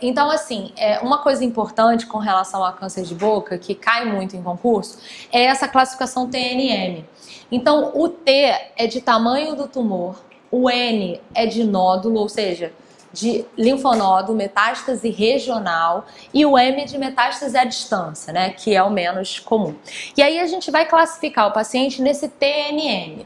Então, assim, uma coisa importante com relação a câncer de boca, que cai muito em concurso, é essa classificação TNM. Então, o T é de tamanho do tumor, o N é de nódulo, ou seja, de linfonodo, metástase regional, e o M de metástase à distância, né, que é o menos comum. E aí a gente vai classificar o paciente nesse TNM.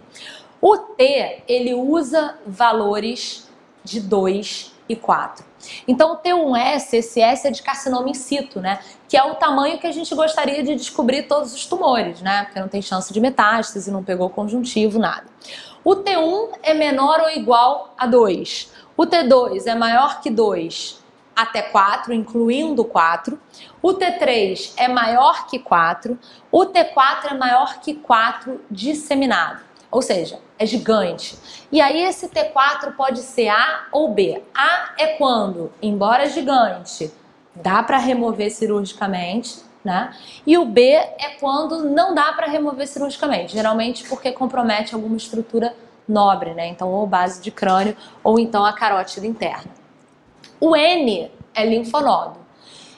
O T, ele usa valores de 2 e 4. Então, o T1S, esse S é de carcinoma in situ, né? Que é o tamanho que a gente gostaria de descobrir todos os tumores, né? Porque não tem chance de metástase, não pegou conjuntivo, nada. O T1 é menor ou igual a 2. O T2 é maior que 2 até 4, incluindo 4. O T3 é maior que 4. O T4 é maior que 4 disseminado. Ou seja, é gigante. E aí esse T4 pode ser A ou B. A é quando, embora gigante, dá para remover cirurgicamente, né? E o B é quando não dá para remover cirurgicamente, geralmente porque compromete alguma estrutura nobre, né? Então, ou base de crânio, ou então a carótida interna. O N é linfonodo.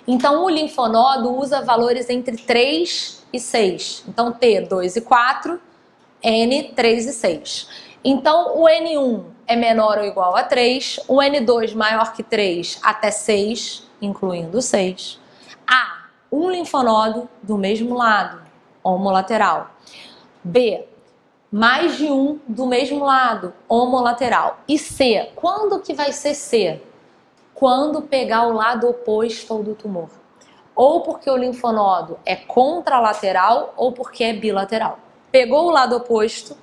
Então, o linfonodo usa valores entre 3 e 6. Então, T, 2 e 4, N, 3 e 6. Então, o N1 é menor ou igual a 3, o N2 maior que 3 até 6, incluindo 6. A, um linfonodo do mesmo lado, homolateral. B, mais de um do mesmo lado, homolateral. E C, quando que vai ser C? Quando pegar o lado oposto ao do tumor. Ou porque o linfonodo é contralateral ou porque é bilateral. Pegou o lado oposto,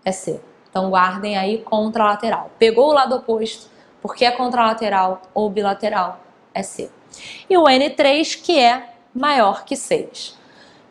é C. Então guardem aí contralateral. Pegou o lado oposto, porque é contralateral ou bilateral, é C. E o N3, que é maior que 6.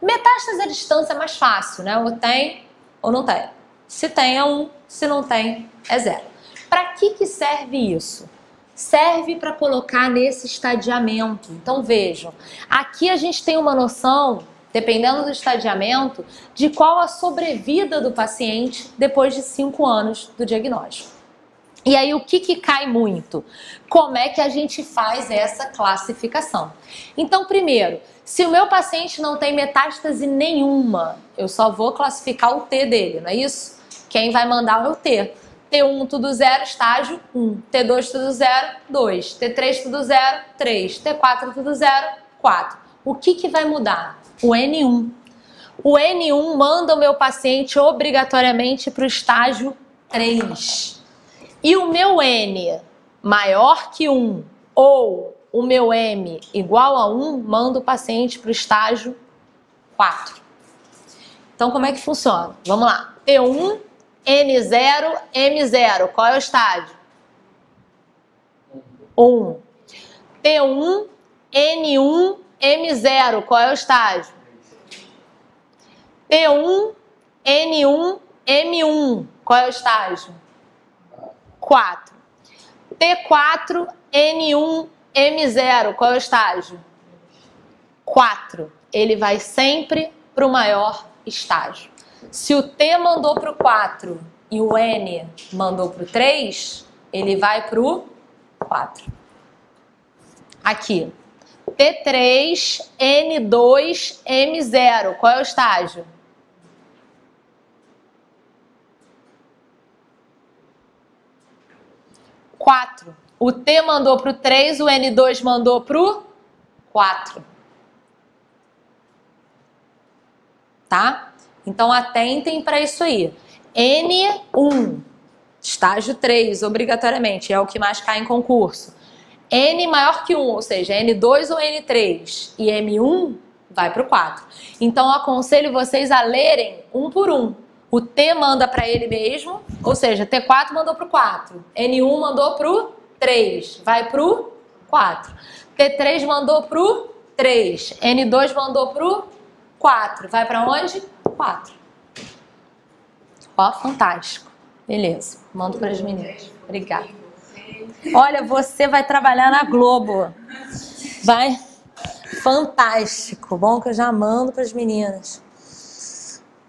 Metástase à distância é mais fácil, né? Ou tem ou não tem. Se tem é 1, se não tem é 0. Para que serve isso? Serve para colocar nesse estadiamento. Então vejam, aqui a gente tem uma noção, dependendo do estadiamento, de qual a sobrevida do paciente depois de 5 anos do diagnóstico. E aí o que cai muito? Como é que a gente faz essa classificação? Então, primeiro, se o meu paciente não tem metástase nenhuma, eu só vou classificar o T dele, não é isso? Quem vai mandar é o T. T1 tudo 0, estágio 1. T2 tudo 0, 2. T3 tudo 0, 3. T4 tudo 0, 4. O que vai mudar? O N1. O N1 manda o meu paciente obrigatoriamente para o estágio 3. E o meu N maior que 1 ou o meu M igual a 1, manda o paciente para o estágio 4. Então, como é que funciona? Vamos lá. T1, N0, M0. Qual é o estágio? 1. T1, N1, M0. Qual é o estágio? T1, N1, M1. Qual é o estágio? 4. T4, N1, M0. Qual é o estágio? 4. Ele vai sempre para o maior estágio. Se o T mandou para o 4 e o N mandou para o 3, ele vai para o 4. Aqui. T3, N2, M0. Qual é o estágio? 4. O T mandou para o 3, o N2 mandou para o 4. Tá? Então, atentem para isso aí. N1, estágio 3, obrigatoriamente, é o que mais cai em concurso. N maior que 1, ou seja, N2 ou N3 e M1 vai para o 4. Então, eu aconselho vocês a lerem um por um. O T manda para ele mesmo, ou seja, T4 mandou para o 4. N1 mandou para o 3, vai para o 4. T3 mandou para o 3. N2 mandou para o 4. Vai para onde? 4. Ó, fantástico. Beleza, mando para as meninas. Obrigada. Olha, você vai trabalhar na Globo. Vai. Fantástico. Bom que eu já mando para as meninas.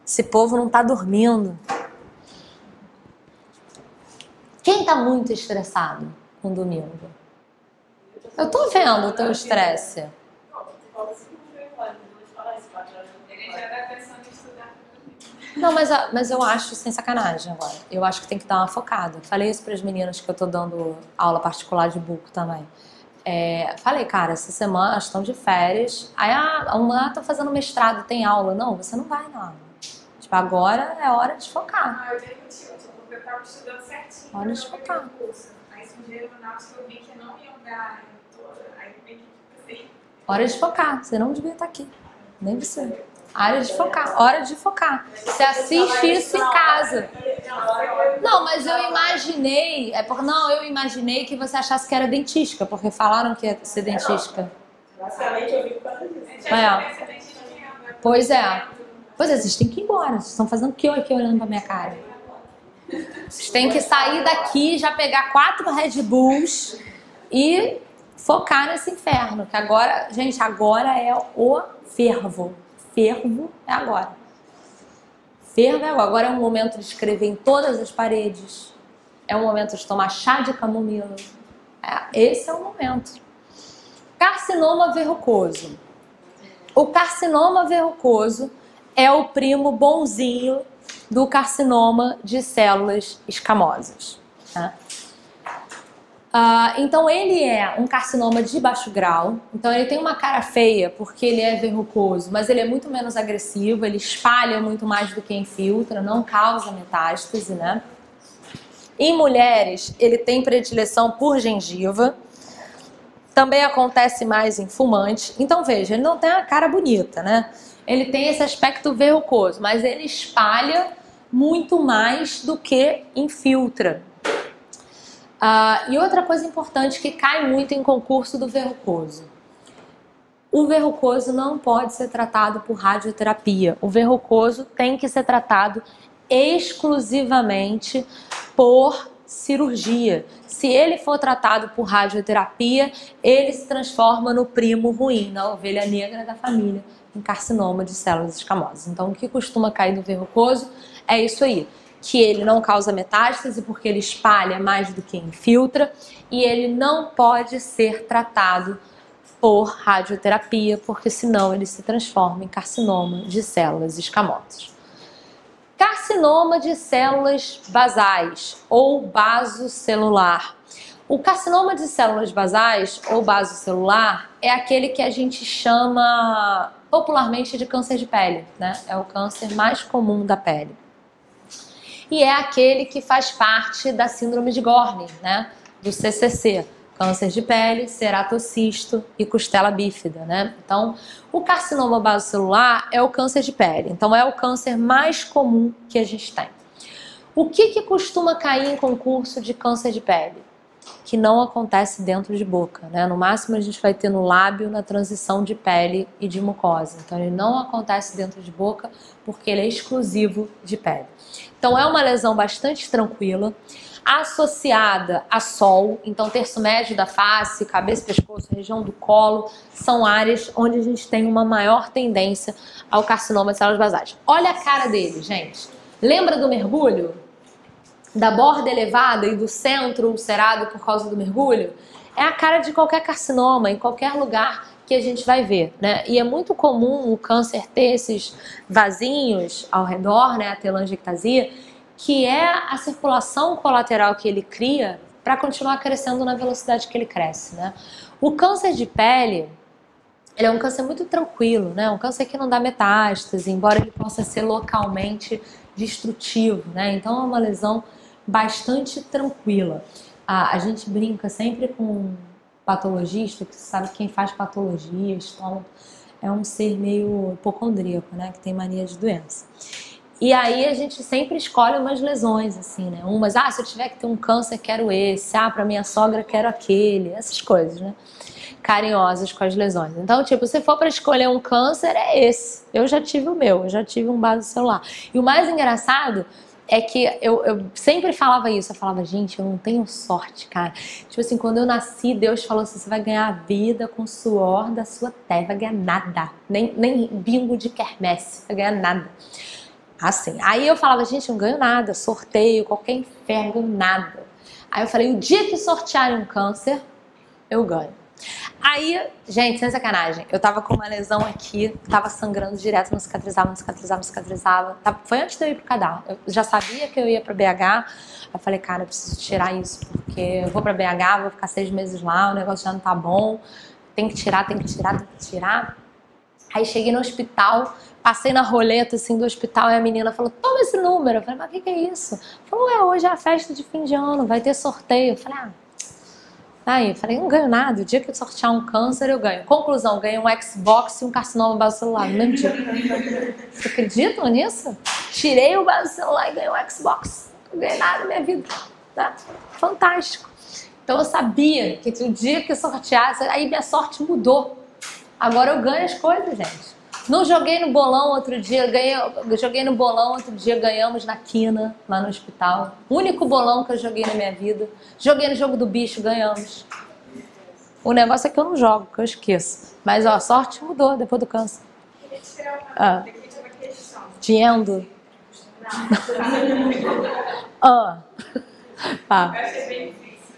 Esse povo não tá dormindo. Quem tá muito estressado com domingo? Eu tô vendo o teu estresse. Não, mas eu acho, sem sacanagem agora, eu acho que tem que dar uma focada. Falei isso para as meninas que eu tô dando aula particular de book também. Falei, cara, essa semana elas estão de férias. Aí uma tá fazendo mestrado, tem aula. Não, você não vai na aula. Tipo, agora é hora de focar. Eu tenho motivo, porque eu tava estudando certinho. Hora de focar. Aí surgiram notas que eu vi que não iam dar toda. Aí eu peguei assim. Hora de focar. Você não devia estar aqui. Nem você. Hora de focar. Hora de focar. Você assiste isso em casa. Não, mas eu imaginei. Não, eu imaginei que você achasse que era dentística, porque falaram que ia ser dentística. Basicamente eu vi por causa disso. Pois é. Pois é, vocês têm que ir embora. Vocês estão fazendo o que aqui olhando pra minha cara? Vocês têm que sair daqui, já pegar 4 Red Bulls e focar nesse inferno. Que agora, gente, agora é o fervo. Fervo é agora. Fervo é agora. Agora é um momento de escrever em todas as paredes. É um momento de tomar chá de camomila. Esse é o momento. Carcinoma verrucoso. O carcinoma verrucoso é o primo bonzinho do carcinoma de células escamosas. Tá? Então ele é um carcinoma de baixo grau, então ele tem uma cara feia porque ele é verrucoso, mas ele é muito menos agressivo, ele espalha muito mais do que infiltra, não causa metástase, né? Em mulheres, ele tem predileção por gengiva, também acontece mais em fumantes. Então veja, ele não tem uma cara bonita, né? Ele tem esse aspecto verrucoso, mas ele espalha muito mais do que infiltra. E outra coisa importante que cai muito em concurso do verrucoso. O verrucoso não pode ser tratado por radioterapia. O verrucoso tem que ser tratado exclusivamente por cirurgia. Se ele for tratado por radioterapia, ele se transforma no primo ruim, na ovelha negra da família, em carcinoma de células escamosas. Então, o que costuma cair do verrucoso é isso aí. Que ele não causa metástase porque ele espalha mais do que infiltra e ele não pode ser tratado por radioterapia porque senão ele se transforma em carcinoma de células escamosas. Carcinoma de células basais ou basocelular. O carcinoma de células basais ou basocelular é aquele que a gente chama popularmente de câncer de pele, né? É o câncer mais comum da pele. E é aquele que faz parte da síndrome de Gorlin, né? Do CCC, câncer de pele, ceratocisto e costela bífida, né? Então, o carcinoma basocelular é o câncer de pele. Então, é o câncer mais comum que a gente tem. O que costuma cair em concurso de câncer de pele? Que não acontece dentro de boca, né? No máximo, a gente vai ter no lábio, na transição de pele e de mucosa. Então, ele não acontece dentro de boca porque ele é exclusivo de pele. Então, é uma lesão bastante tranquila, associada a sol. Então, terço médio da face, cabeça, pescoço, região do colo, são áreas onde a gente tem uma maior tendência ao carcinoma de células basais. Olha a cara dele, gente. Lembra do mergulho? Da borda elevada e do centro ulcerado por causa do mergulho? É a cara de qualquer carcinoma, em qualquer lugar que a gente vai ver, né? E é muito comum o câncer ter esses vasinhos ao redor, né? A telangiectasia, que é a circulação colateral que ele cria para continuar crescendo na velocidade que ele cresce, né? O câncer de pele, ele é um câncer muito tranquilo, né? Um câncer que não dá metástase, embora ele possa ser localmente destrutivo, né? Então é uma lesão bastante tranquila. A gente brinca sempre com patologista, que sabe que quem faz patologia, estômago, é um ser meio hipocondríaco, né? Que tem mania de doença. E aí a gente sempre escolhe umas lesões, assim, né? Umas, se eu tiver que ter um câncer, quero esse. Para minha sogra, quero aquele. Essas coisas, né? Carinhosas com as lesões. Então, tipo, se for para escolher um câncer, é esse. Eu já tive o meu, eu já tive um basocelular. E o mais engraçado é que eu sempre falava isso. Eu falava, gente, eu não tenho sorte, cara. Tipo assim, quando eu nasci, Deus falou assim, você vai ganhar a vida com o suor da sua terra. Vai ganhar nada. Nem bingo de quermesse. Vai ganhar nada. Assim. Aí eu falava, gente, eu não ganho nada. Sorteio, qualquer inferno, ganho nada. Aí eu falei, o dia que sortearem um câncer, eu ganho. Aí, gente, sem sacanagem, eu tava com uma lesão aqui, tava sangrando direto, não cicatrizava, não cicatrizava, não cicatrizava. Foi antes de eu ir pro Cadar. Eu já sabia que eu ia pra BH. Eu falei, cara, eu preciso tirar isso, porque eu vou pra BH, vou ficar 6 meses lá, o negócio já não tá bom. Tem que tirar, tem que tirar, tem que tirar. Aí cheguei no hospital, passei na roleta assim do hospital e a menina falou, toma esse número. Eu falei, mas o que é isso? Falou, hoje é a festa de fim de ano, vai ter sorteio. Eu falei, Aí, eu falei, não ganho nada. O dia que eu sortear um câncer, eu ganho. Conclusão, ganhei um Xbox e um carcinoma basocelular no mesmo dia. Vocês acreditam nisso? Tirei o basocelular e ganhei um Xbox. Não ganhei nada na minha vida. Tá? Fantástico. Então eu sabia que o dia que eu sorteasse, aí minha sorte mudou. Agora eu ganho as coisas, gente. Não joguei no bolão outro dia, joguei no bolão outro dia, ganhamos na quina, lá no hospital. O único bolão que eu joguei na minha vida. Joguei no jogo do bicho, ganhamos. O negócio é que eu não jogo, que eu esqueço. Mas ó, a sorte mudou depois do câncer. Queria tirar uma questão. Tiendo. Vai ser bem difícil.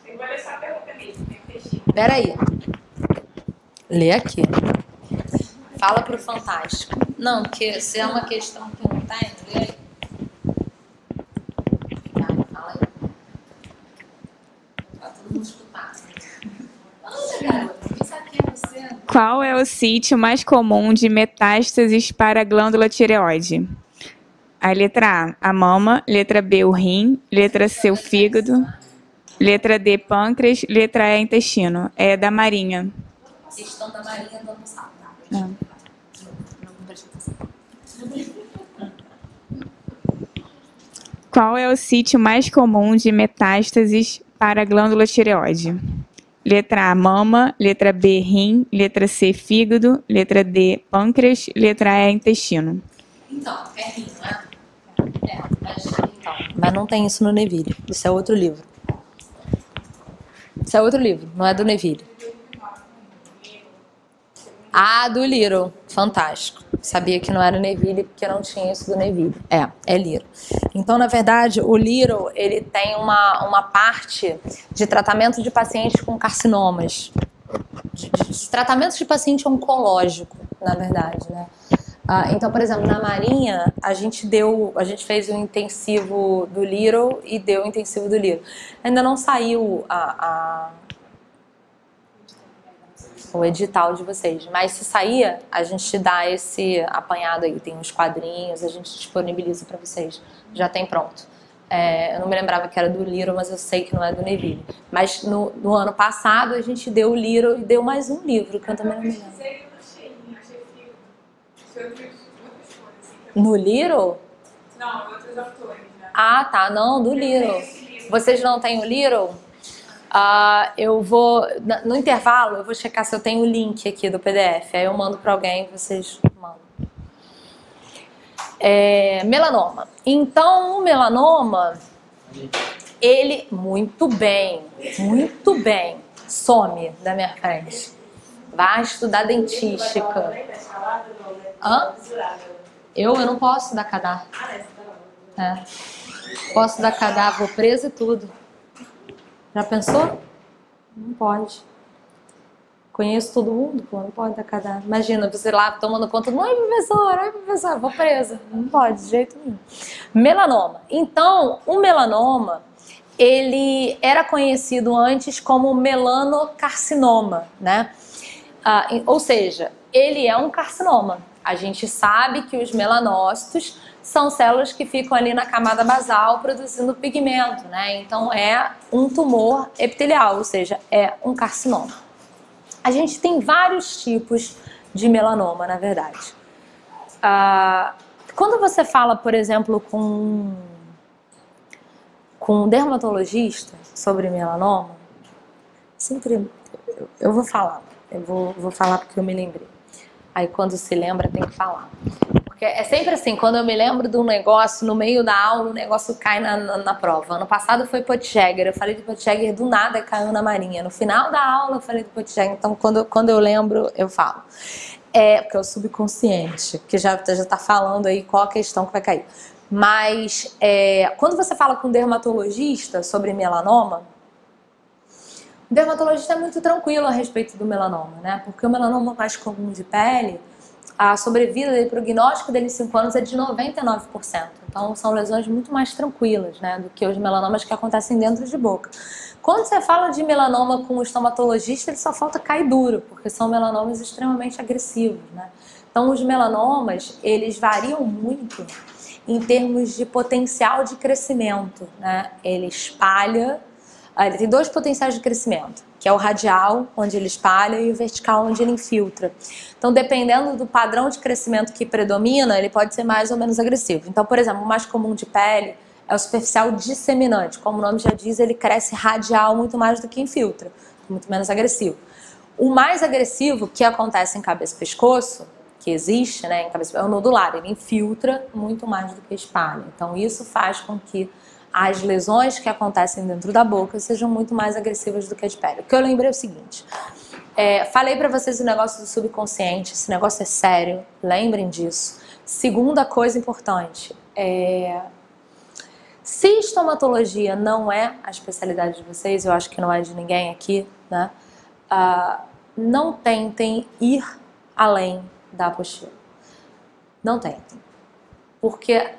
Eu vou ler só a pergunta mesmo, tem textinho. Peraí. Lê aqui. Fala pro Fantástico. Não, porque se é uma questão que não tem, lê aí. Fala aí. Pra todo mundo escutar. Anda, garota. Isso aqui é você. Qual é o sítio mais comum de metástases para a glândula tireoide? A letra A, a mama. Letra B, o rim. Letra C, o fígado. Letra D, pâncreas. Letra E, intestino. É da Marinha. Questão da Marinha do ano passado. Não. Qual é o sítio mais comum de metástases para a glândula tireoide? Letra A, mama. Letra B, rim. Letra C, fígado. Letra D, pâncreas. Letra E, intestino. Então, é rim, né? Mas não tem isso no Neville. Isso é outro livro. Isso é outro livro, não é do Neville. Do Little. Fantástico. Sabia que não era Neville porque não tinha isso do Neville. É Little. Então, na verdade, o Little, ele tem uma parte de tratamento de pacientes com carcinomas. De tratamento de paciente oncológico, na verdade, né? Então, por exemplo, na Marinha, a gente fez o intensivo do Little e deu o intensivo do Little. Ainda não saiu o edital de vocês, mas se sair, a gente dá esse apanhado aí, tem uns quadrinhos, a gente disponibiliza para vocês, já tem pronto. Eu não me lembrava que era do Little, mas eu sei que não é do Neville. Mas no ano passado a gente deu o Little e deu mais um livro, que eu também não me lembro. No Little? Não, outros autores, né? Tá, não, do Little. Vocês não têm o Little? Eu vou, no intervalo, eu vou checar se eu tenho o link aqui do PDF. Aí eu mando para alguém e vocês mandam. Melanoma. Então, o melanoma, ele, muito bem, some da minha frente. Vai estudar dentística. Eu não posso dar cadar. Posso dar cadar, vou presa e tudo. Já pensou? Não pode. Conheço todo mundo, pô, não pode dar cadar. Imagina, você lá tomando conta, oi professor, vou presa. Não pode, de jeito nenhum. Melanoma. Então, o melanoma, ele era conhecido antes como melanocarcinoma, né? Ou seja, ele é um carcinoma. A gente sabe que os melanócitos são células que ficam ali na camada basal produzindo pigmento, né? Então é um tumor epitelial, ou seja, é um carcinoma. A gente tem vários tipos de melanoma, na verdade. Quando você fala, por exemplo, com um dermatologista sobre melanoma, sempre eu vou falar. Eu vou falar porque eu me lembrei. Aí quando se lembra tem que falar. Porque é sempre assim, quando eu me lembro de um negócio, no meio da aula, o negócio cai na prova. Ano passado foi Pottinger, eu falei de Pottinger, do nada caiu na Marinha. No final da aula eu falei de Pottinger, então quando eu lembro, eu falo. Porque é o subconsciente, que já tá falando aí qual a questão que vai cair. Mas quando você fala com um dermatologista sobre melanoma, O dermatologista é muito tranquilo a respeito do melanoma, né? Porque o melanoma mais comum de pele, a sobrevida dele, o prognóstico dele em 5 anos é de 99%. Então são lesões muito mais tranquilas, né? Do que os melanomas que acontecem dentro de boca. Quando você fala de melanoma com o estomatologista, ele só falta cair duro, porque são melanomas extremamente agressivos, né? Então os melanomas, eles variam muito em termos de potencial de crescimento, né? Ele espalha, ele tem 2 potenciais de crescimento, que é o radial, onde ele espalha, e o vertical, onde ele infiltra. Então, dependendo do padrão de crescimento que predomina, ele pode ser mais ou menos agressivo. Então, por exemplo, o mais comum de pele é o superficial disseminante. Como o nome já diz, ele cresce radial muito mais do que infiltra, muito menos agressivo. O mais agressivo que acontece em cabeça e pescoço, que existe, né, em cabeça, é o nodular, ele infiltra muito mais do que espalha. Então, isso faz com que as lesões que acontecem dentro da boca sejam muito mais agressivas do que a de pele. O que eu lembrei é o seguinte, falei pra vocês o negócio do subconsciente, esse negócio é sério, lembrem disso. Segunda coisa importante, se estomatologia não é a especialidade de vocês, eu acho que não é de ninguém aqui, né? Não tentem ir além da apostila. Não tentem. Porque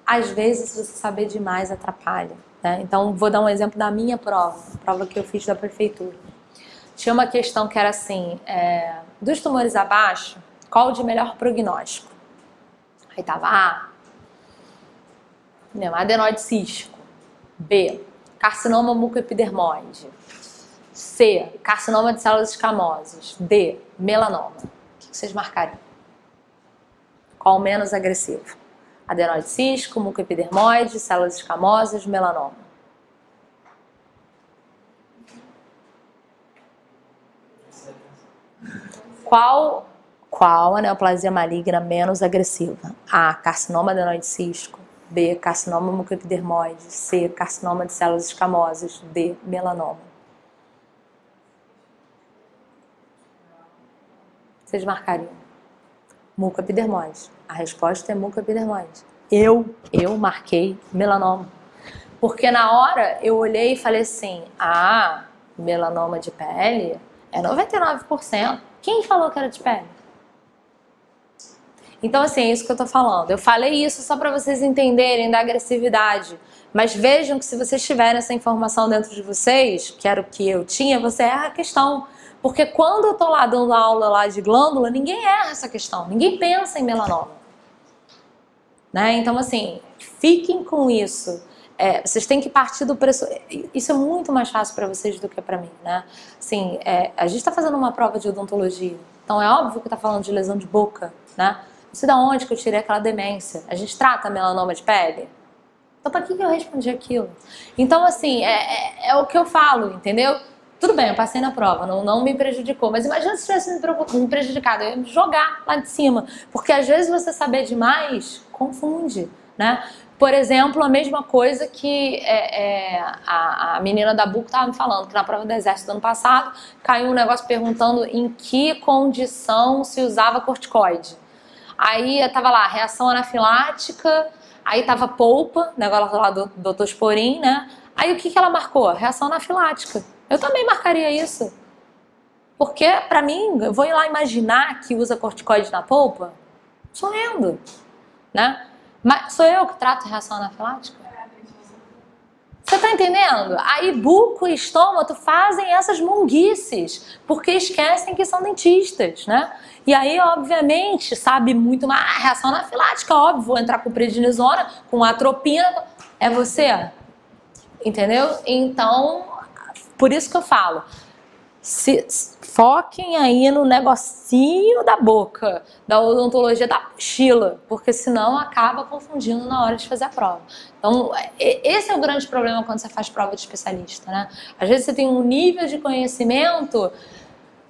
às vezes você saber demais atrapalha, né? Então vou dar um exemplo da minha prova, a prova que eu fiz da prefeitura. Tinha uma questão que era assim, dos tumores abaixo, qual o de melhor prognóstico? Aí tava adenoide cístico, B, carcinoma mucoepidermoide, C, carcinoma de células escamosas, D, melanoma. O que vocês marcariam? Qual o menos agressivo? Adenoide cístico, mucoepidermoide, células escamosas, melanoma. Qual a neoplasia maligna menos agressiva? A, carcinoma adenoide cístico, B, carcinoma mucoepidermoide, C, carcinoma de células escamosas, D, melanoma. Vocês marcariam? Mucoepidermoide. A resposta é mucoepidermoide. Eu marquei melanoma. Porque na hora eu olhei e falei assim, melanoma de pele é 99%. Quem falou que era de pele? Então assim, é isso que eu tô falando. Eu falei isso só para vocês entenderem da agressividade. Mas vejam que se vocês tiverem essa informação dentro de vocês, que era o que eu tinha, você erra a questão. Porque quando eu tô lá dando aula lá de glândula, ninguém erra essa questão. Ninguém pensa em melanoma. Né? Então assim, fiquem com isso. Vocês têm que partir do preço. Isso é muito mais fácil para vocês do que para mim, né? Assim, a gente está fazendo uma prova de odontologia. Então é óbvio que tá falando de lesão de boca, né? Não sei de onde que eu tirei aquela demência. A gente trata melanoma de pele? Então para que eu respondi aquilo? Então assim, é o que eu falo, entendeu? Tudo bem, eu passei na prova, não me prejudicou. Mas imagina se tivesse me prejudicado, eu ia me jogar lá de cima. Porque às vezes você saber demais confunde, né? Por exemplo, a mesma coisa que a menina da BUC estava me falando, que na prova do exército do ano passado caiu um negócio perguntando em que condição se usava corticoide. Aí tava lá, reação anafilática, aí tava polpa, negócio lá do Dr. Sporin, né? Aí o que ela marcou? Reação anafilática. Eu também marcaria isso. Porque, pra mim, eu vou ir lá imaginar que usa corticoide na polpa? Sou lendo, né? Mas sou eu que trato reação anafilática? Você tá entendendo? Aí buco e estômago fazem essas monguices, porque esquecem que são dentistas, né? E aí, obviamente, sabe muito mais, reação anafilática, óbvio, vou entrar com prednisona, com atropina, é você? Entendeu? Então, por isso que eu falo, foquem aí no negocinho da boca, da odontologia da mochila, porque senão acaba confundindo na hora de fazer a prova. Então, esse é o grande problema quando você faz prova de especialista, né? Às vezes você tem um nível de conhecimento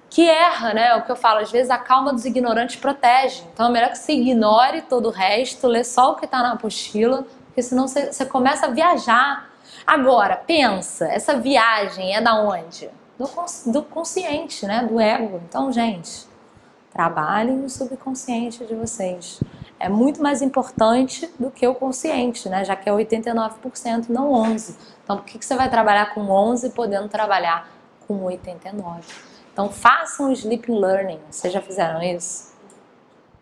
que erra, né? O que eu falo, às vezes a calma dos ignorantes protege. Então é melhor que você ignore todo o resto, lê só o que está na apostila, porque senão você começa a viajar. Agora, pensa, essa viagem é da onde? Do consciente, né? Do ego. Então, gente, trabalhem no subconsciente de vocês. É muito mais importante do que o consciente, né? Já que é 89%, não 11%. Então, por que você vai trabalhar com 11% podendo trabalhar com com 89. Então façam o Sleep Learning. Vocês já fizeram isso?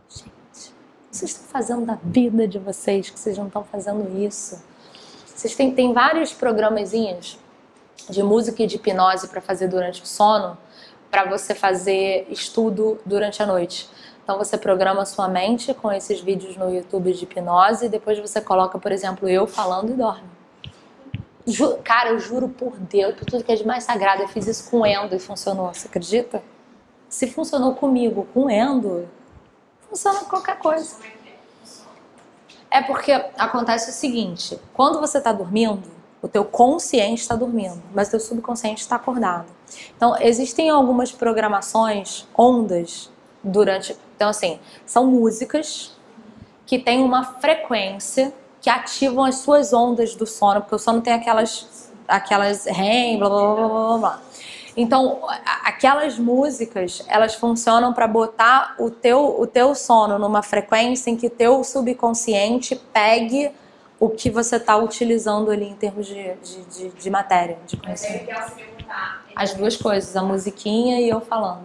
Gente, vocês estão fazendo da vida de vocês que vocês não estão fazendo isso. Vocês têm vários programazinhos de música e de hipnose para fazer durante o sono, para você fazer estudo durante a noite. Então você programa a sua mente com esses vídeos no YouTube de hipnose e depois você coloca, por exemplo, eu falando e dorme. Cara, eu juro por Deus, por tudo que é de mais sagrado, eu fiz isso com Endo e funcionou, você acredita? Se funcionou comigo, com Endo, funciona com qualquer coisa. É porque acontece o seguinte, quando você está dormindo, o teu consciente está dormindo, mas o teu subconsciente está acordado. Então, existem algumas programações, ondas, durante... Então, assim, são músicas que têm uma frequência que ativam as suas ondas do sono, porque o sono tem aquelas REM, blá, blá, blá, blá, blá. Então, aquelas músicas, elas funcionam para botar o teu sono numa frequência em que teu subconsciente pegue o que você está utilizando ali em termos de matéria, de conhecimento. As duas coisas, a musiquinha e eu falando.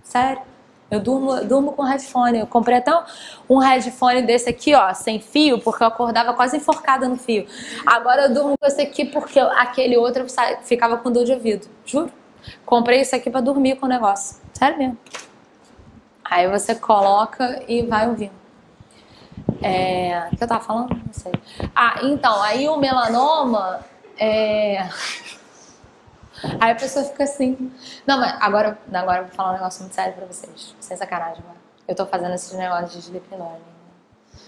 Sério. Eu durmo com headphone. Eu comprei até um headphone desse aqui, ó, sem fio, porque eu acordava quase enforcada no fio. Agora eu durmo com esse aqui porque aquele outro eu ficava com dor de ouvido. Juro. Comprei isso aqui pra dormir com o negócio. Sério mesmo. Aí você coloca e vai ouvindo. O que eu tava falando? Não sei. Então, aí o melanoma Aí a pessoa fica assim. Não, mas agora eu vou falar um negócio muito sério pra vocês. Sem sacanagem, mano. Eu tô fazendo esses negócios de sleep learning, né?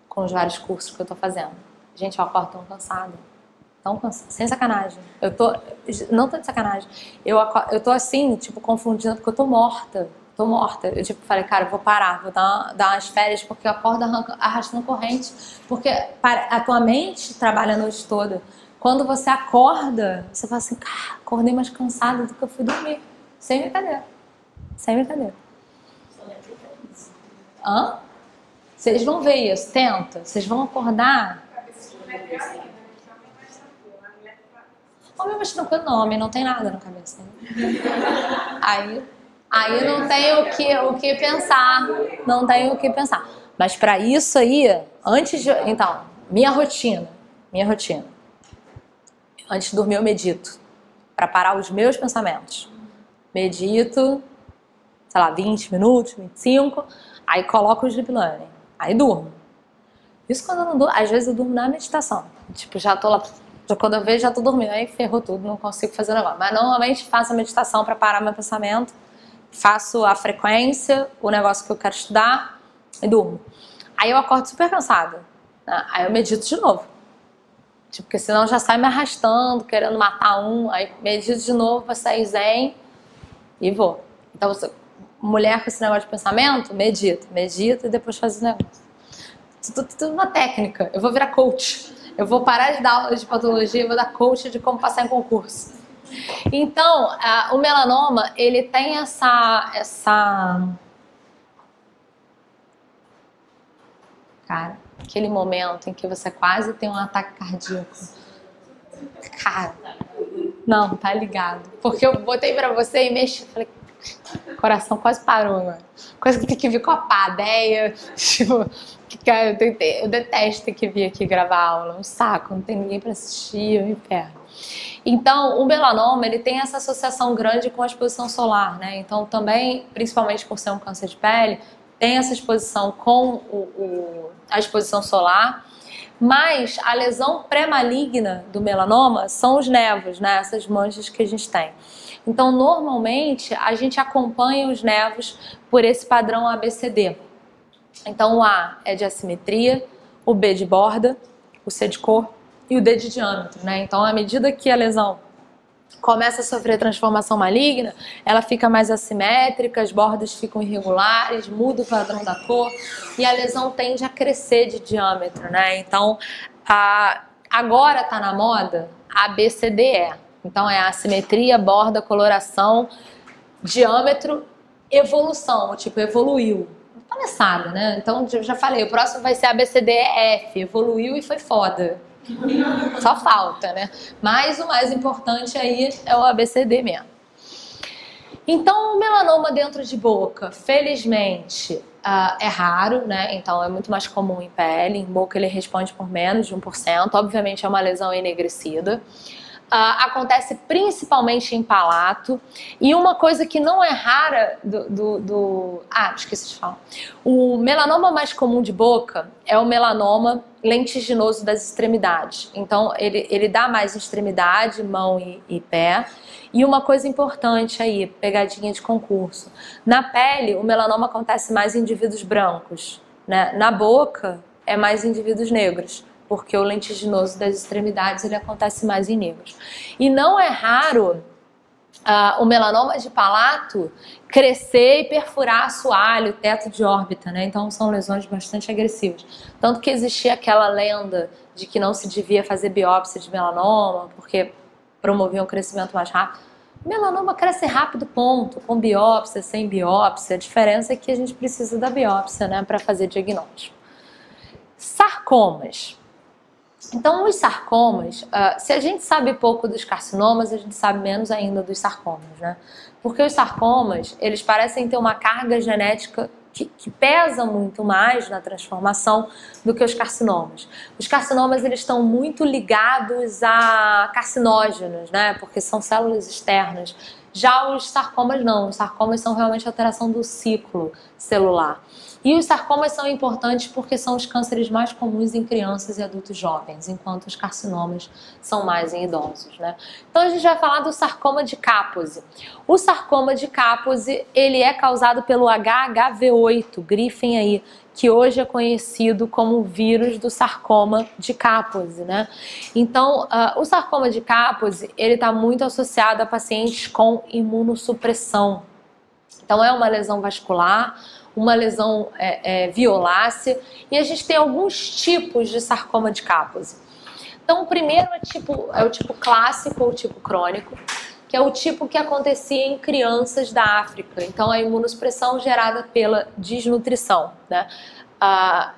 Com os vários cursos que eu tô fazendo. Gente, eu acordo tão cansada. Tão cansada. Sem sacanagem. Não tô de sacanagem. Eu tô assim, tipo, confundindo, porque eu tô morta. Tô morta. Eu tipo falei, cara, eu vou parar, vou dar umas férias, porque eu acordo arrastando corrente. Porque a tua mente trabalha a noite toda. Quando você acorda, você fala assim, cara, acordei mais cansada do que eu fui dormir. Sem brincadeira. Sem brincadeira. Hã? Vocês vão ver isso, tenta. Vocês vão acordar. Homem mais tranquilo não, homem não tem nada na cabeça. Aí não tem o que pensar. Não tem o que pensar. Mas pra isso aí, então, minha rotina. Antes de dormir eu medito, para parar os meus pensamentos. Medito, sei lá, 20 minutos, 25, aí coloco o sleep learning, aí durmo. Isso quando eu não durmo, às vezes eu durmo na meditação. Tipo, já tô lá, quando eu vejo já tô dormindo, aí ferrou tudo, não consigo fazer o negócio. Mas normalmente faço a meditação para parar meu pensamento, faço a frequência, o negócio que eu quero estudar e durmo. Aí eu acordo super cansada, né? Aí eu medito de novo. Tipo, porque senão já sai me arrastando, querendo matar um. Aí medito de novo pra sair zen e vou. Então, mulher com esse negócio de pensamento, medita e depois faz o negócio. Tudo uma técnica. Eu vou virar coach. Eu vou parar de dar aula de patologia e vou dar coach de como passar em concurso. Então, o melanoma, ele tem essa... Cara... Aquele momento em que você quase tem um ataque cardíaco. Cara, não, tá ligado. Porque eu botei pra você e mexi. Falei, o coração quase parou agora. Coisa que tem que vir com a padeia. Tipo, eu detesto ter que vir aqui gravar aula. Um saco, não tem ninguém pra assistir, é um inferno. Então, o melanoma, ele tem essa associação grande com a exposição solar, né? Então, também, principalmente por ser um câncer de pele, tem essa exposição com a exposição solar, mas a lesão pré-maligna do melanoma são os névoos, né? Essas manchas que a gente tem. Então, normalmente, a gente acompanha os névoos por esse padrão ABCD. Então, o A é de assimetria, o B de borda, o C de cor e o D de diâmetro, né? Então, à medida que a lesão começa a sofrer transformação maligna, ela fica mais assimétrica, as bordas ficam irregulares, muda o padrão da cor e a lesão tende a crescer de diâmetro, né? Então, agora tá na moda ABCDE. Então, é assimetria, borda, coloração, diâmetro, evolução, tipo, evoluiu. Palhaçada, né? Então, já falei, o próximo vai ser ABCDEF, evoluiu e foi foda. Só falta, né? Mas o mais importante aí é o ABCD mesmo. Então, o melanoma dentro de boca, felizmente, é raro, né? Então, é muito mais comum em pele. Em boca, ele responde por menos de 1%. Obviamente, é uma lesão enegrecida. Acontece principalmente em palato. E uma coisa que não é rara esqueci de falar. O melanoma mais comum de boca é o melanoma lentiginoso das extremidades. Então, ele dá mais extremidade, mão e pé. E uma coisa importante aí, pegadinha de concurso. Na pele, o melanoma acontece mais em indivíduos brancos, né? Na boca, é mais em indivíduos negros, porque o lentiginoso das extremidades ele acontece mais em negros. E não é raro o melanoma de palato crescer e perfurar assoalho, teto de órbita, né? Então são lesões bastante agressivas. Tanto que existia aquela lenda de que não se devia fazer biópsia de melanoma, porque promoviam um crescimento mais rápido. Melanoma cresce rápido, ponto, com biópsia, sem biópsia. A diferença é que a gente precisa da biópsia, né, para fazer diagnóstico. Sarcomas. Então, os sarcomas, se a gente sabe pouco dos carcinomas, a gente sabe menos ainda dos sarcomas, né? Porque os sarcomas, eles parecem ter uma carga genética que pesa muito mais na transformação do que os carcinomas. Os carcinomas, eles estão muito ligados a carcinógenos, né? Porque são células externas. Já os sarcomas não. Os sarcomas são realmente alteração do ciclo celular. E os sarcomas são importantes porque são os cânceres mais comuns em crianças e adultos jovens, enquanto os carcinomas são mais em idosos, né? Então a gente vai falar do sarcoma de Kaposi. O sarcoma de Kaposi, ele é causado pelo HHV8, grifem aí, que hoje é conhecido como o vírus do sarcoma de Kaposi, né? Então, o sarcoma de Kaposi, ele está muito associado a pacientes com imunossupressão. Então, é uma lesão vascular, uma lesão violácea, e a gente tem alguns tipos de sarcoma de Kaposi. Então, o primeiro é o tipo clássico ou tipo crônico, que é o tipo que acontecia em crianças da África. Então, a imunossupressão gerada pela desnutrição, né?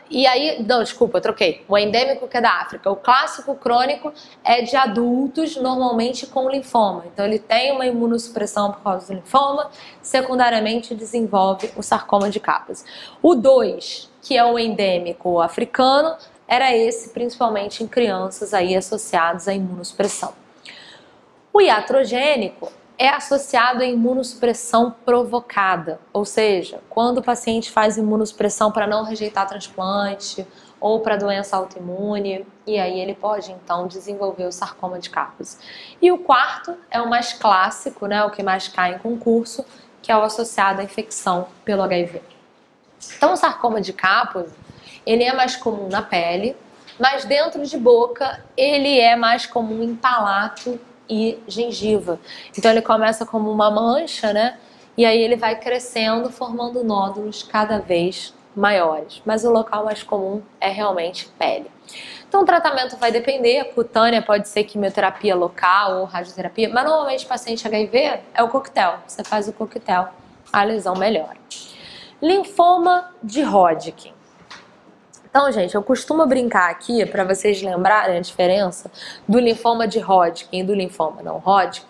E aí, não, desculpa, eu troquei. O endêmico que é da África. O clássico crônico é de adultos, normalmente com linfoma. Então, ele tem uma imunossupressão por causa do linfoma, secundariamente desenvolve o sarcoma de Kaposi. O 2, que é o endêmico africano, era esse principalmente em crianças aí associados à imunossupressão. O iatrogênico é associado à imunossupressão provocada, ou seja, quando o paciente faz imunossupressão para não rejeitar transplante ou para doença autoimune, e aí ele pode então desenvolver o sarcoma de Kaposi. E o quarto é o mais clássico, né, o que mais cai em concurso, que é o associado à infecção pelo HIV. Então o sarcoma de Kaposi, ele é mais comum na pele, mas dentro de boca ele é mais comum em palato e gengiva. Então ele começa como uma mancha, né? E aí ele vai crescendo, formando nódulos cada vez maiores. Mas o local mais comum é realmente pele. Então o tratamento vai depender, cutânea pode ser quimioterapia local ou radioterapia, mas normalmente paciente HIV é o coquetel. Você faz o coquetel, a lesão melhora. Linfoma de Hodgkin. Então, gente, eu costumo brincar aqui, para vocês lembrarem a diferença do linfoma de Hodgkin e do linfoma não Hodgkin.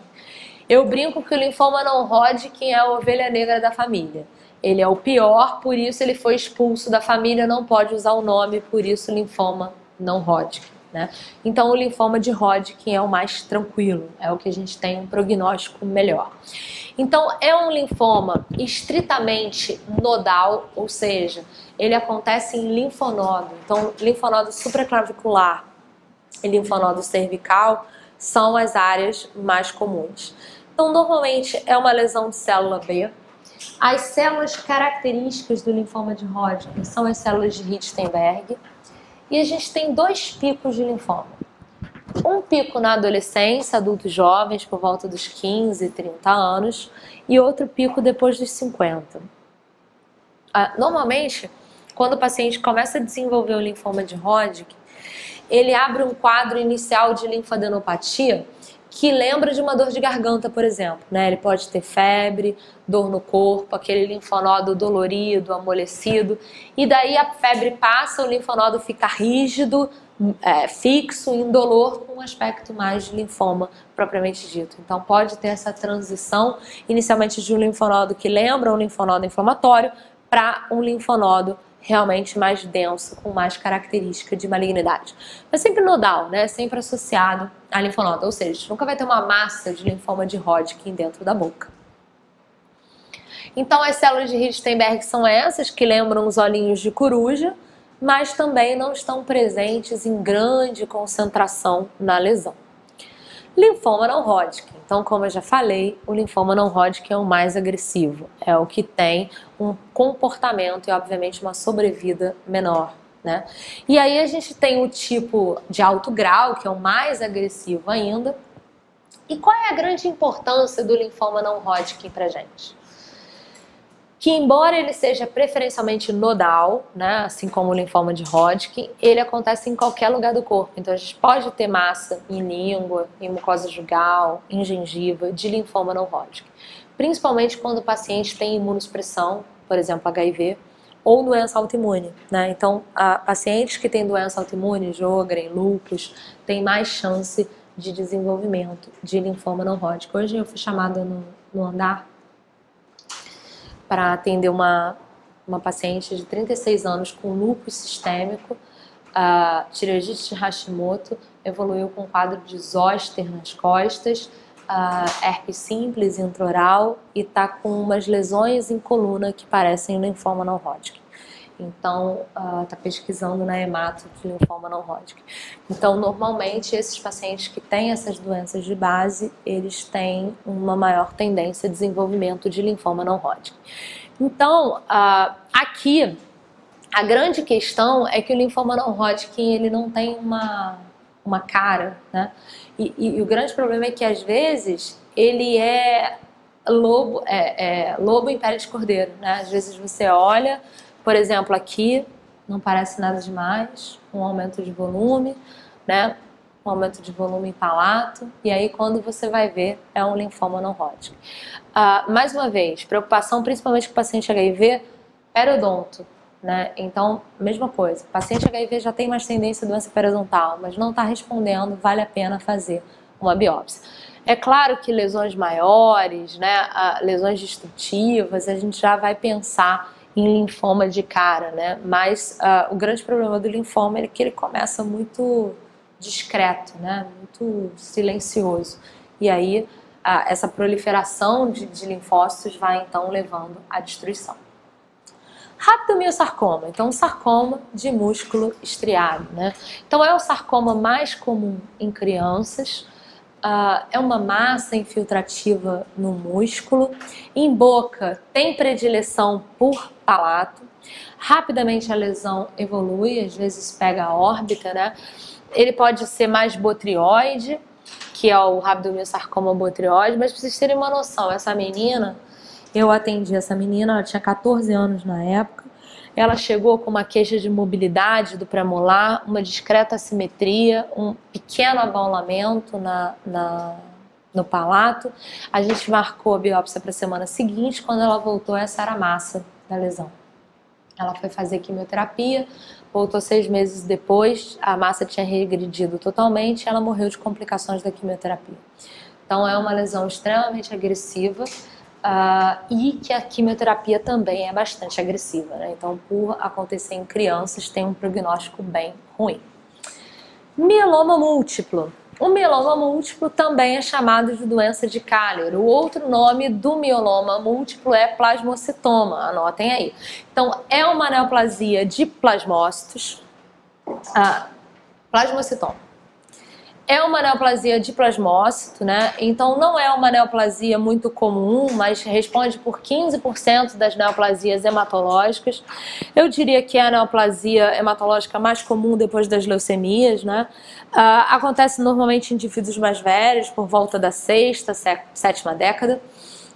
Eu brinco que o linfoma não Hodgkin é a ovelha negra da família. Ele é o pior, por isso ele foi expulso da família, não pode usar o nome, por isso linfoma não Hodgkin, né? Então, o linfoma de Hodgkin é o mais tranquilo, é o que a gente tem um prognóstico melhor. Então, é um linfoma estritamente nodal, ou seja, ele acontece em linfonodo. Então, linfonodo supraclavicular e linfonodo cervical são as áreas mais comuns. Então, normalmente é uma lesão de célula B. As células características do linfoma de Hodgkin são as células de Rittenberg. E a gente tem 2 picos de linfoma. Um pico na adolescência, adultos jovens, por volta dos 15, 30 anos, e outro pico depois dos 50. Normalmente, quando o paciente começa a desenvolver o linfoma de Hodgkin, ele abre um quadro inicial de linfadenopatia que lembra de uma dor de garganta, por exemplo, né? Ele pode ter febre, dor no corpo, aquele linfonodo dolorido, amolecido, e daí a febre passa, o linfonodo fica rígido, fixo, indolor, com um aspecto mais de linfoma propriamente dito. Então pode ter essa transição inicialmente de um linfonodo que lembra um linfonodo inflamatório para um linfonodo realmente mais denso, com mais característica de malignidade. Mas sempre nodal, né? Sempre associado a linfonodo, ou seja, a gente nunca vai ter uma massa de linfoma de Hodgkin dentro da boca. Então as células de Ristenberg são essas, que lembram os olhinhos de coruja, mas também não estão presentes em grande concentração na lesão. Linfoma não Hodgkin. Então, como eu já falei, o linfoma não Hodgkin é o mais agressivo. É o que tem um comportamento e, obviamente, uma sobrevida menor, né? E aí a gente tem o tipo de alto grau, que é o mais agressivo ainda. E qual é a grande importância do linfoma não Hodgkin pra gente? Que embora ele seja preferencialmente nodal, né, assim como o linfoma de Hodgkin, ele acontece em qualquer lugar do corpo. Então a gente pode ter massa em língua, em mucosa jugal, em gengiva, de linfoma não Hodgkin. Principalmente quando o paciente tem imunossupressão, por exemplo, HIV, ou doença autoimune, né? Então, pacientes que têm doença autoimune, Sjögren, lúpus, têm mais chance de desenvolvimento de linfoma não Hodgkin. Hoje eu fui chamada no andar para atender uma paciente de 36 anos com lúpus sistêmico, tireoidite de Hashimoto, evoluiu com um quadro de zóster nas costas, herpes simples intraoral e está com umas lesões em coluna que parecem linfoma não Hodgkin. Então, está pesquisando na hemato de linfoma não Hodgkin. Então, normalmente, esses pacientes que têm essas doenças de base, eles têm uma maior tendência a desenvolvimento de linfoma não Hodgkin. Então, aqui, a grande questão é que o linfoma não Hodgkin, ele não tem uma cara, né? E o grande problema é que, às vezes, ele é lobo em pele de cordeiro, né? Às vezes você olha, por exemplo, aqui não parece nada demais, um aumento de volume, né? Um aumento de volume em palato, e aí quando você vai ver é um linfoma não Hodgkin. Mais uma vez, preocupação principalmente com o paciente HIV, periodonto, né? Então, mesma coisa, paciente HIV já tem mais tendência à doença periodontal, mas não está respondendo, vale a pena fazer uma biópsia. É claro que lesões maiores, né? Lesões destrutivas, a gente já vai pensar em linfoma de cara, né? Mas o grande problema do linfoma é que ele começa muito discreto, né? Muito silencioso. E aí essa proliferação de linfócitos vai então levando à destruição. Rabdomiosarcoma, então um sarcoma de músculo estriado, né? Então é o sarcoma mais comum em crianças. É uma massa infiltrativa no músculo. Em boca tem predileção por palato. Rapidamente a lesão evolui, às vezes pega a órbita, né? Ele pode ser mais botrioide, que é o rabdomiosarcoma botrioide, mas pra vocês terem uma noção, essa menina, eu atendi essa menina, ela tinha 14 anos na época, ela chegou com uma queixa de mobilidade do premolar, uma discreta assimetria, um pequeno abaulamento no palato. A gente marcou a biópsia para a semana seguinte, quando ela voltou, essa era a massa da lesão. Ela foi fazer quimioterapia, voltou 6 meses depois, a massa tinha regredido totalmente e ela morreu de complicações da quimioterapia. Então é uma lesão extremamente agressiva e que a quimioterapia também é bastante agressiva, né? Então, por acontecer em crianças, tem um prognóstico bem ruim. Mieloma múltiplo. O mieloma múltiplo também é chamado de doença de Kahler. O outro nome do mieloma múltiplo é plasmocitoma, anotem aí. Então, é uma neoplasia de plasmócitos. Plasmocitoma. É uma neoplasia de plasmócito, né? Então não é uma neoplasia muito comum, mas responde por 15% das neoplasias hematológicas. Eu diria que é a neoplasia hematológica mais comum depois das leucemias, né? Acontece normalmente em indivíduos mais velhos, por volta da 6ª, 7ª década.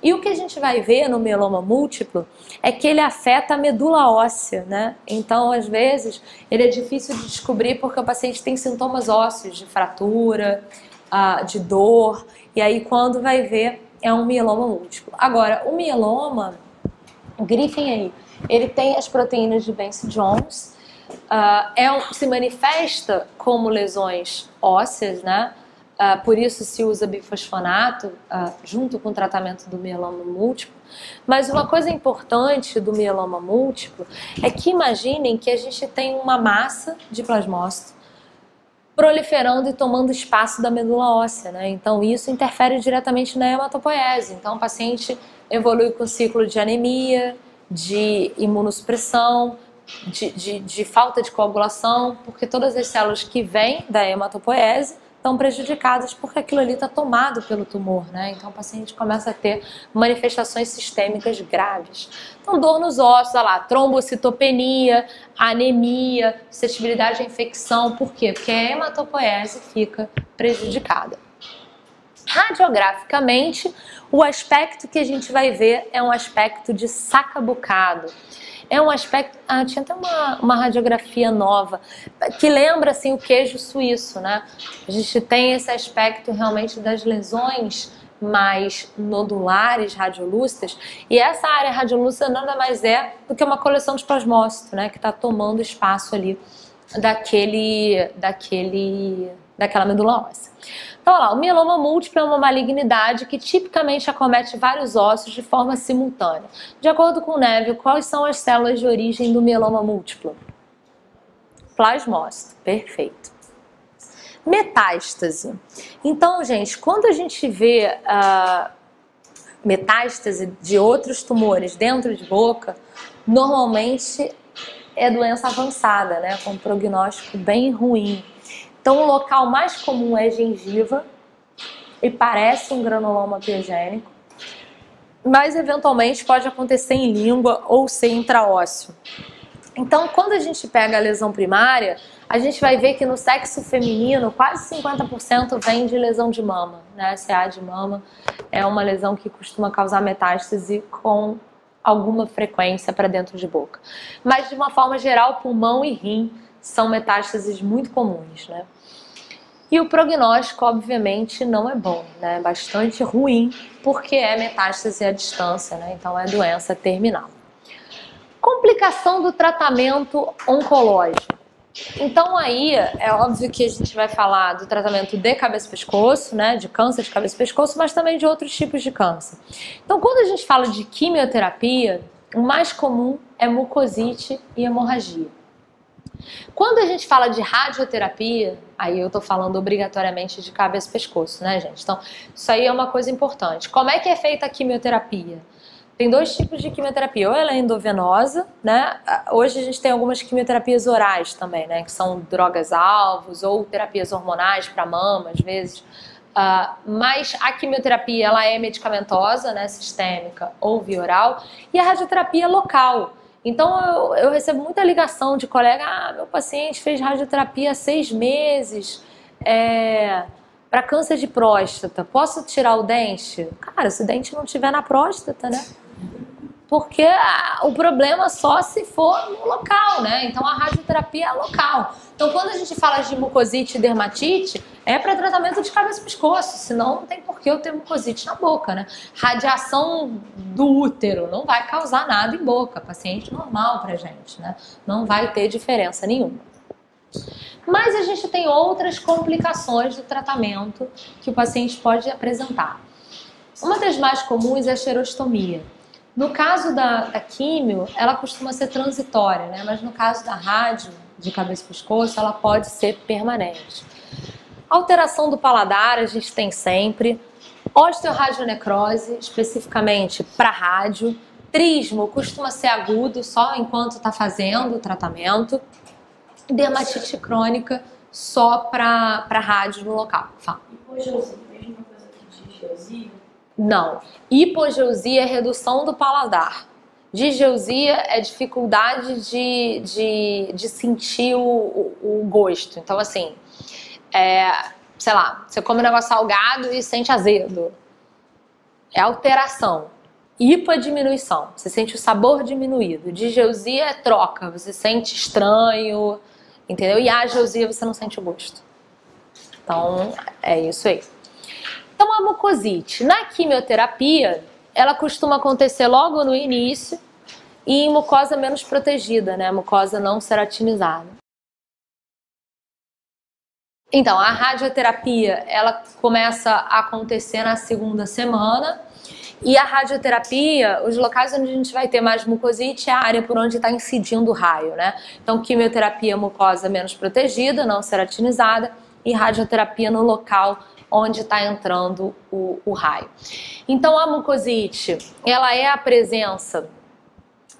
E o que a gente vai ver no mieloma múltiplo é que ele afeta a medula óssea, né? Então, às vezes, ele é difícil de descobrir porque o paciente tem sintomas ósseos de fratura, de dor, e aí quando vai ver é um mieloma múltiplo. Agora, o mieloma, grifem aí, ele tem as proteínas de Bence-Jones, se manifesta como lesões ósseas, né? Por isso se usa bifosfonato junto com o tratamento do mieloma múltiplo. Mas uma coisa importante do mieloma múltiplo é que imaginem que a gente tem uma massa de plasmócito proliferando e tomando espaço da medula óssea, né? Então isso interfere diretamente na hematopoiese. Então o paciente evolui com ciclo de anemia, de imunossupressão, de falta de coagulação, porque todas as células que vêm da hematopoiese estão prejudicadas porque aquilo ali está tomado pelo tumor, né? Então o paciente começa a ter manifestações sistêmicas graves. Então dor nos ossos, olha lá, trombocitopenia, anemia, suscetibilidade à infecção. Por quê? Porque a hematopoiese fica prejudicada. Radiograficamente, o aspecto que a gente vai ver é um aspecto de sacabucado. É um aspecto... tinha até uma radiografia nova que lembra assim o queijo suíço, né? A gente tem esse aspecto realmente das lesões mais nodulares, radiolúcidas, e essa área radiolúcida nada mais é do que uma coleção de plasmócito, né? Que está tomando espaço ali daquela medula óssea. Então, olha lá, o mieloma múltiplo é uma malignidade que tipicamente acomete vários ossos de forma simultânea. De acordo com o Neville, quais são as células de origem do mieloma múltiplo? Plasmócito, perfeito. Metástase. Então, gente, quando a gente vê metástase de outros tumores dentro de boca, normalmente é doença avançada, né, com um prognóstico bem ruim. Então, o local mais comum é gengiva e parece um granuloma piogênico, mas eventualmente pode acontecer em língua ou ser intraósseo. Então, quando a gente pega a lesão primária, a gente vai ver que no sexo feminino quase 50% vem de lesão de mama, né? CA de mama é uma lesão que costuma causar metástase com alguma frequência para dentro de boca. Mas de uma forma geral, pulmão e rim são metástases muito comuns, né? E o prognóstico, obviamente, não é bom, né? É bastante ruim, porque é metástase à distância, né? Então é doença terminal. Complicação do tratamento oncológico. Então aí é óbvio que a gente vai falar do tratamento de cabeça e pescoço, né? De câncer de cabeça e pescoço, mas também de outros tipos de câncer. Então quando a gente fala de quimioterapia, o mais comum é mucosite e hemorragia. Quando a gente fala de radioterapia, aí eu tô falando obrigatoriamente de cabeça e pescoço, né, gente? Então, isso aí é uma coisa importante. Como é que é feita a quimioterapia? Tem dois tipos de quimioterapia, ou ela é endovenosa, né? Hoje a gente tem algumas quimioterapias orais também, né? Que são drogas-alvos ou terapias hormonais para mama, às vezes. Mas a quimioterapia, ela é medicamentosa, né? Sistêmica ou via oral. E a radioterapia é local. Então eu recebo muita ligação de colega, meu paciente fez radioterapia há 6 meses para câncer de próstata, posso tirar o dente? Cara, se o dente não tiver na próstata, né? Porque o problema só se for no local, né? Então a radioterapia é local. Então quando a gente fala de mucosite e dermatite, é para tratamento de cabeça e pescoço, senão não tem por que eu ter mucosite na boca, né? Radiação do útero não vai causar nada em boca, paciente normal pra gente, né? Não vai ter diferença nenhuma. Mas a gente tem outras complicações do tratamento que o paciente pode apresentar. Uma das mais comuns é a xerostomia. No caso da químio, ela costuma ser transitória, né? Mas no caso da rádio, de cabeça e pescoço, ela pode ser permanente. Alteração do paladar a gente tem sempre. Osteoradionecrose, especificamente para rádio. Trismo costuma ser agudo só enquanto está fazendo o tratamento. Dermatite crônica só para rádio no local. Fala. Hipogeusia, tem uma coisa aqui de hipogeusia? Não. Hipogeusia é redução do paladar. Digeusia é dificuldade de sentir o gosto. Então, assim, sei lá, você come um negócio salgado e sente azedo. É alteração. Hipo é diminuição. Você sente o sabor diminuído. Digeusia é troca. Você sente estranho, entendeu? E ageusia você não sente o gosto. Então, é isso aí. Então, a mucosite, na quimioterapia, ela costuma acontecer logo no início e em mucosa menos protegida, né? Mucosa não ceratinizada. Então, a radioterapia, ela começa a acontecer na segunda semana. E a radioterapia, os locais onde a gente vai ter mais mucosite é a área por onde está incidindo o raio, né? Então, quimioterapia, mucosa menos protegida, não ceratinizada, e radioterapia no local onde está entrando o raio. Então, a mucosite, ela é a presença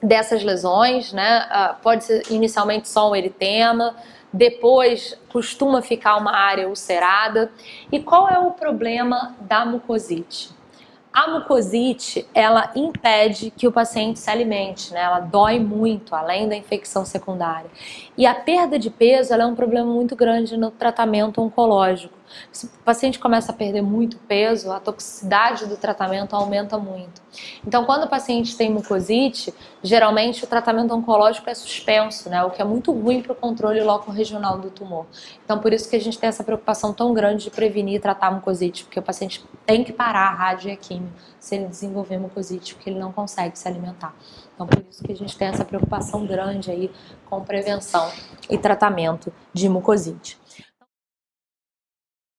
dessas lesões, né? Pode ser inicialmente só um eritema, depois costuma ficar uma área ulcerada. E qual é o problema da mucosite? A mucosite, ela impede que o paciente se alimente, né? Ela dói muito, além da infecção secundária. E a perda de peso, ela é um problema muito grande no tratamento oncológico. Se o paciente começa a perder muito peso, a toxicidade do tratamento aumenta muito. Então, quando o paciente tem mucosite, geralmente o tratamento oncológico é suspenso, né? O que é muito ruim para o controle loco-regional do tumor. Então, por isso que a gente tem essa preocupação tão grande de prevenir e tratar a mucosite, porque o paciente tem que parar a rádio e a quimio se ele desenvolver mucosite, porque ele não consegue se alimentar. Então, por isso que a gente tem essa preocupação grande aí com prevenção e tratamento de mucosite.